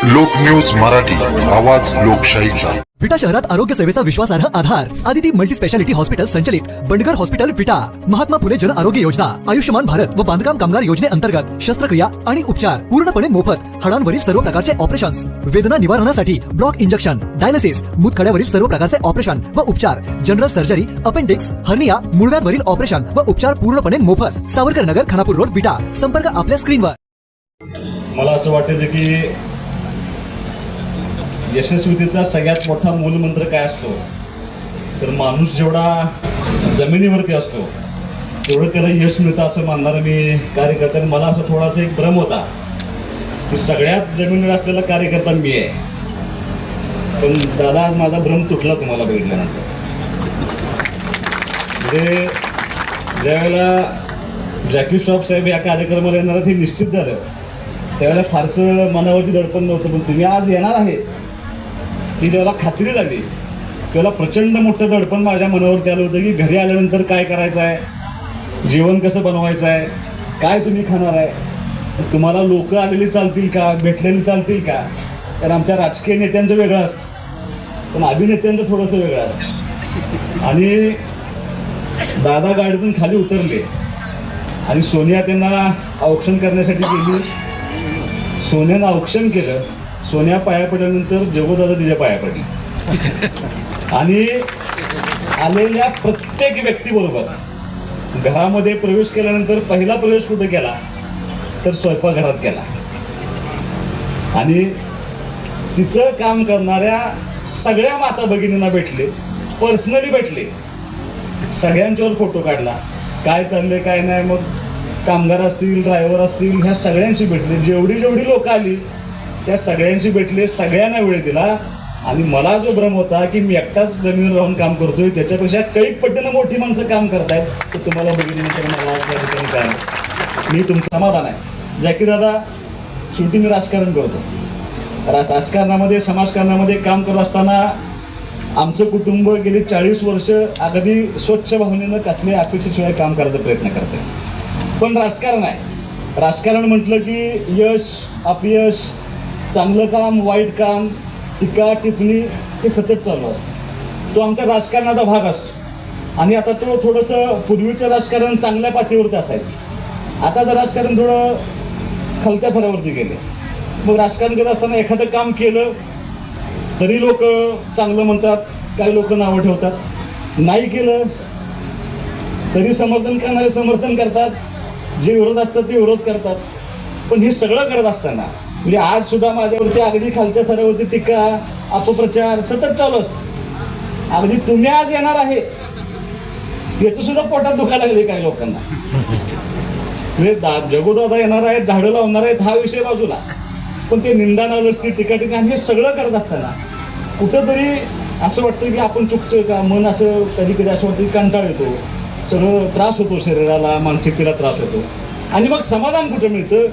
लोक न्यूज मराठी, आवाज लोकशाहीचा. विटा शहरात आरोग्य सेवेचा विश्वासार्ह आधार. आदिती मल्टी स्पेशालिटी हॉस्पिटल संचलित बंडगर हॉस्पिटल विटा, महात्मा फुले जन आरोग्य योजना, आयुष्यमान भारत व बांधकाम कामगार योजनेअंतर्गत शस्त्रक्रिया आणि उपचार पूर्णपणे मोफत. हाडांवरील सर्व प्रकारचे ऑपरेशन्स, वेदना निवारणासाठी ब्लॉक इंजेक्शन, डायलिसिस, मूतखड्यावरील सर्व प्रकारचे ऑपरेशन व उपचार, जनरल सर्जरी, अपेंडिक्स, हर्निया, मूळव्याधवरील ऑपरेशन व उपचार पूर्णपणे मोफत. सावरकर नगर, खानापूर रोड, विटा. संपर्क आपल्या स्क्रीनवर. मला असं वाटायचं की यशस्वीतेचा सगळ्यात मोठा मूलमंत्र काय असतो, तर माणूस जेवढा जमिनीवरती असतो तेवढं त्याला यश मिळतं असं मानणारा मी कार्यकर्ता. आणि मला असं थोडासा एक भ्रम होता की सगळ्यात जमिनीवर असलेला कार्यकर्ता मी आहे. पण दादा, आज माझा भ्रम तुटला तुम्हाला बघितल्यानंतर. म्हणजे ज्यावेळेला जॅकी श्रॉफ साहेब या कार्यक्रमाला येणार हे निश्चित झालं, त्यावेळेला फारसं मनावरती दडपण नव्हतं. पण तुम्ही आज येणार आहे ती जेव्हा खात्री झाली तेव्हा प्रचंड मोठं दडपण माझ्या मनावरती आलं होतं की घरी आल्यानंतर काय करायचं आहे, जेवण कसं बनवायचं आहे, काय तुम्ही खाणार आहे, तुम्हाला लोक आलेली चालतील का, भेटलेली चालतील का. कारण आमच्या राजकीय नेत्यांचं वेगळं असतं, पण अभिनेत्यांचं थोडंसं वेगळं असतं. आणि दादा गाडीतून खाली उतरले आणि सोनिया त्यांना औक्षण करण्यासाठी गेली. सोन्यानं औक्षण केलं. सोन्या पाया पडल्यानंतर जगोदादा तिच्या पाया पडली. आणि आलेल्या प्रत्येक व्यक्तीबरोबर घरामध्ये प्रवेश केल्यानंतर पहिला प्रवेश कुठे केला तर स्वयंपाकघरात केला. आणि तिथं काम करणाऱ्या सगळ्या माता भगिनींना भेटले, पर्सनली भेटले, सगळ्यांच्यावर फोटो काढला, काय चाललंय काय नाही. मग कामगार असतील, ड्रायव्हर असतील, ह्या सगळ्यांशी भेटले. जेवढी लोक आली त्या सगळ्यांशी भेटले, सगळ्यांना वेळ दिला. आणि मला जो भ्रम होता की मी एकटाच जमिनीवर राहून काम करतोय, त्याच्यापेक्षा कैक पटीनं मोठी माणसं काम करतायत, तर तुम्हाला बघितल्यानंतर मला काय मी तुमचं समाधान आहे. जॅकी दादा, शेवटी मी राजकारण करतो. राजकारणामध्ये, समाजकारणामध्ये काम करत असताना आमचं कुटुंब गेली 40 वर्ष अगदी स्वच्छ भावनेनं कसल्या अपेक्षेशिवाय काम करायचा प्रयत्न करते. पण राजकारण आहे. राजकारण म्हटलं की यश, अपयश, चांगलं काम, वाईट काम, टीका टिप्पणी हे सतत चालू असतं. तो आमच्या राजकारणाचा भाग असतो. आणि आता तो थोडंसं पूर्वीचं राजकारण चांगल्या पातळीवरती असायचं. आता तर राजकारण थोडं खालच्या थरावरती गेले. मग राजकारण करत असताना एखादं काम केलं तरी लोक चांगलं म्हणतात, काही लोक नावं ठेवतात. नाही केलं तरी समर्थन करणारे समर्थन करतात, जे विरोध असतात ते विरोध करतात. पण हे सगळं करत असताना म्हणजे आज सुद्धा माझ्यावरती अगदी खालच्या थरावरती टीका, अपप्रचार सतत चालू असतं. अगदी तुम्ही आज येणार आहे याचं सुद्धा पोटात दुखायला लागले काही लोकांना. म्हणजे जगोदादा येणार आहेत, झाडं लावणार आहेत, हा विषय बाजूला, पण ते निंदा नालस्ती, टीका टीका हे सगळं करत असताना कुठंतरी असं वाटतं की आपण चुकतोय का. मन असं कधी कधी असं वाटतं की कंटाळ येतो, सगळं त्रास होतो, शरीराला मानसिकतेला त्रास होतो. आणि मग समाधान कुठं मिळतं,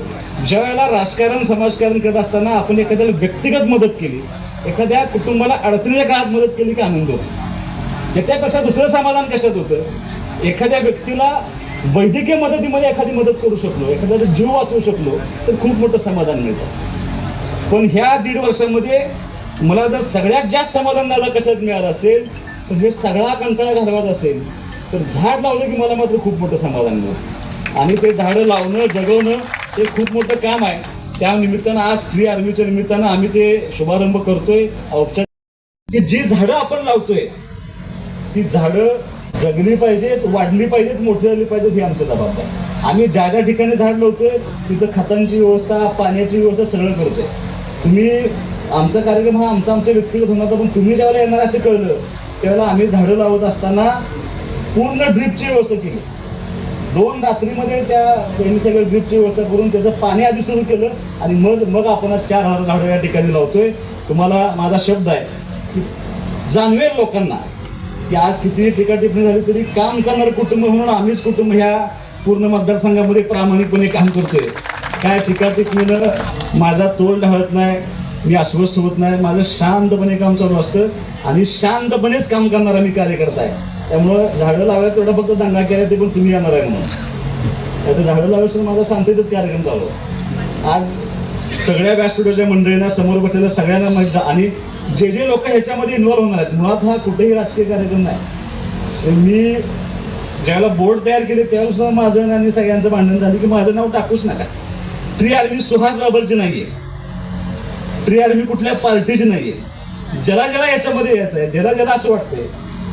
ज्या वेळेला राजकारण समाजकारण करत असताना आपण एखाद्याला व्यक्तिगत मदत केली, एखाद्या कुटुंबाला अडचणीच्या काळात मदत केली की आनंद होतो. याच्यापेक्षा दुसरं समाधान कशात होतं, एखाद्या व्यक्तीला वैद्यकीय मदतीमध्ये एखादी मदत करू शकलो, एखाद्याचा जीव वाचवू शकलो तर खूप मोठं समाधान मिळतं. पण ह्या 1.5 वर्षामध्ये मला जर सगळ्यात जास्त समाधान दादा कशात मिळालं असेल तर हे सगळा कंटाळा घालवायचा असेल तर झाड लावलं की मला मात्र खूप मोठं समाधान मिळतं. आणि ते झाडं लावणं, जगवणं हे खूप मोठं काम आहे. त्या निमित्तानं आज स्त्री आर्मीच्या निमित्तानं आम्ही ते शुभारंभ करतोय. औपचारिक जी झाडं आपण लावतोय ती झाडं जगली पाहिजेत, वाढली पाहिजेत, मोठी झाली पाहिजेत, ही आमची जबाबदारी आहे. आम्ही ज्या ज्या ठिकाणी झाड लावतोय तिथं खतांची व्यवस्था, पाण्याची व्यवस्था सगळं करतोय. तुम्ही आमचा कार्यक्रम हा आमच्या व्यक्तिगत होणार, पण तुम्ही ज्यावेळेला येणार असं कळलं त्यावेळेला आम्ही झाडं लावत असताना पूर्ण ड्रिपची व्यवस्था केली. 2 रात्रीमध्ये त्यांनी सगळं ड्रिपची व्यवस्था करून त्याचं पाणी आधी सुरू केलं आणि मग आपण 4000 झाडं या ठिकाणी लावतोय. तुम्हाला माझा शब्द आहे की जाणवेल लोकांना की आज किती टीका टिप्पणी झाली तरी काम करणारं कुटुंब म्हणून आम्हीच कुटुंब ह्या पूर्ण मतदारसंघामध्ये प्रामाणिकपणे काम करतोय. काय टीका टिप्पणीनं माझा तोल ढाळत नाही, मी अस्वस्थ होत नाही, माझं शांतपणे काम चालू असतं आणि शांतपणेच काम करणारा मी कार्यकर्ता आहे. त्यामुळं झाडं लावायला तेवढा फक्त दंगा केला ते पण तुम्ही येणार आहे म्हणून. आता झाडं लावायचं माझा शांततेत कार्यक्रम चालू आहे. आज सगळ्या व्यासपीठाच्या मंडळींना, समोर बसलेल्या सगळ्यांना माहिती, आणि जे लोक ह्याच्यामध्ये इन्व्हॉल्व्ह होणार आहेत, मुळात हा कुठेही राजकीय कार्यक्रम नाही. तर मी ज्यावेळेला बोर्ड तयार केले त्यावेळेस माझं आणि सगळ्यांचं भांडण झालं की माझं नाव टाकूच नका. ट्री आर्मी सुहास बाबरची नाहीये, ट्री आर्मी कुठल्या पार्टीची नाहीये. ज्याला ज्याला याच्यामध्ये यायचं आहे, ज्याला ज्याला असं वाटतंय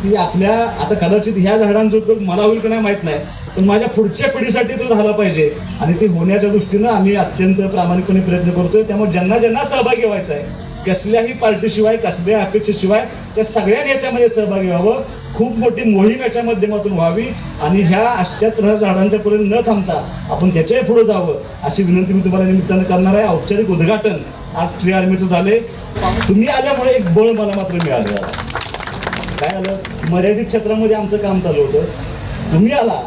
की आपल्या, आता कदाचित ह्या झाडांचा उपयोग मला होईल का नाही माहित नाही, पण माझ्या पुढच्या पिढीसाठी तो झाला पाहिजे, आणि ते होण्याच्या दृष्टीनं आम्ही अत्यंत प्रामाणिकपणे प्रयत्न करतोय. त्यामुळे ज्यांना ज्यांना सहभागी व्हायचं आहे, कसल्याही पार्टीशिवाय, कसल्या अपेक्षेशिवाय, त्या सगळ्यांनी याच्यामध्ये सहभागी व्हावं. खूप मोठी मोहीम याच्या माध्यमातून व्हावी, आणि ह्या 78 झाडांच्या पुढे न थांबता आपण त्याच्याही पुढे जावं अशी विनंती मी तुम्हाला निमित्तानं करणार आहे. औपचारिक उद्घाटन आज ट्री आर्मीचं झाले. तुम्ही आल्यामुळे एक बळ मला मात्र मिळालं. काय आलं, मर्यादित क्षेत्रामध्ये आमचं काम चालू होतं, तुम्ही आला,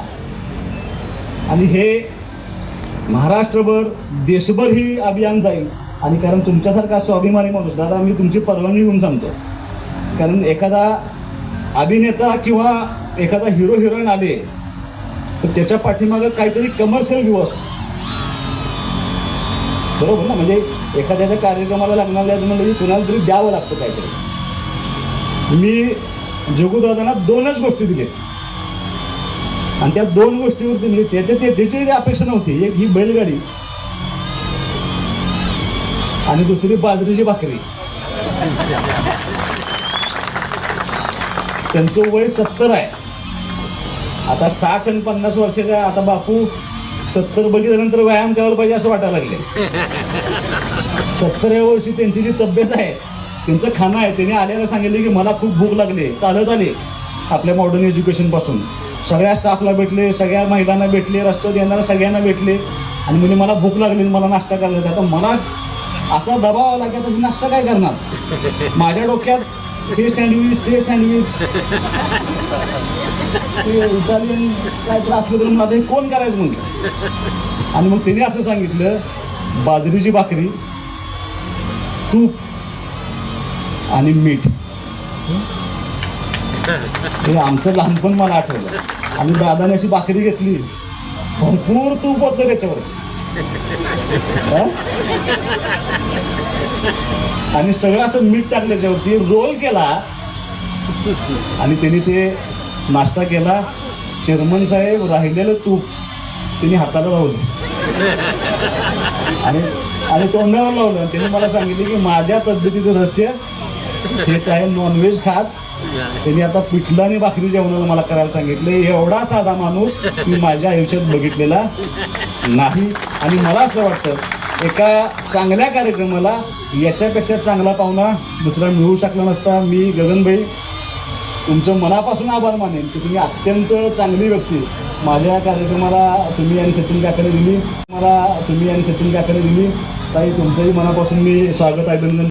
आणि हे महाराष्ट्रभर, देशभर ही अभियान जाईल. आणि कारण तुमच्यासारखा स्वाभिमानी माणूस, दादा मी तुमची परवानगी घेऊन सांगतो, कारण एखादा अभिनेता किंवा एखादा हिरो हिरोईन आले तर त्याच्या पाठीमागं काहीतरी कमर्शियल व्ह्यू असतो, बरोबर ना. म्हणजे एखाद्याच्या कार्यक्रमाला लागणार म्हणजे कुणाला तरी द्यावं लागतं काहीतरी. मी जगूदादांना 2च गोष्टी दिल्या, आणि त्या 2 गोष्टीवरती म्हणजे त्याची अपेक्षा नव्हती. एक ही बैलगाडी आणि दुसरी बाजरीची भाकरी. त्यांचं वय 70 आहे आता. 60 आणि 50 वर्षाच्या आता बापू 70 बघितल्यानंतर व्यायाम करायला पाहिजे असं वाटायला लागले. 70व्या वर्षी त्यांची जी तब्येत आहे, त्यांचं खाणं आहे, त्यांनी आल्याला सांगितले की मला खूप भूक लागली. चालत आले आपल्या मॉडर्न एज्युकेशन पासून, सगळ्या स्टाफला भेटले, सगळ्या महिलांना भेटले, रस्त्यावर येणाऱ्या सगळ्यांना भेटले, आणि म्हणजे मला भूक लागली, मला नाश्ता करायला. आता मला असा दबाव आला की आता मी नाश्ता काय करणार. माझ्या डोक्यात हे सँडविच, ते सँडविच, ते इटालियन काय त्रास असलं तर मला ते कोण करायचं म्हणलं. आणि मग त्यांनी असं सांगितलं, बाजरीची भाकरी, तूप आणि मीठ. हे आमचं लहानपण मला आठवलं. आणि दादाने अशी भाकरी घेतली, भरपूर तूप होतं त्याच्यावर, आणि सगळं असं मीठ टाकलं त्याच्यावरती, रोल केला, आणि त्यांनी ते नाश्ता केला. चेअरमन साहेब राहिलेलं तूप त्यांनी हाताला लावलं आणि तोंडावर लावलं. त्यांनी मला सांगितले की माझ्या पद्धतीचं रहस्य हेच आहे, नॉनव्हेज खात. त्यांनी आता पिठलं आणि भाकरी जेवणाला मला करायला सांगितले. एवढा साधा माणूस मी माझ्या आयुष्यात बघितलेला नाही. आणि मला असं वाटतं एका चांगल्या कार्यक्रमाला याच्यापेक्षा चांगला पाहुणा दुसरा मिळू शकला नसता. मी गगनभाई तुमचं मनापासून आभार मानेन की तुम्ही अत्यंत चांगली व्यक्ती माझ्या कार्यक्रमाला तुम्ही आणि सचिन काकाने दिली. ताई तुमचंही मनापासून मी स्वागत, अभिनंदन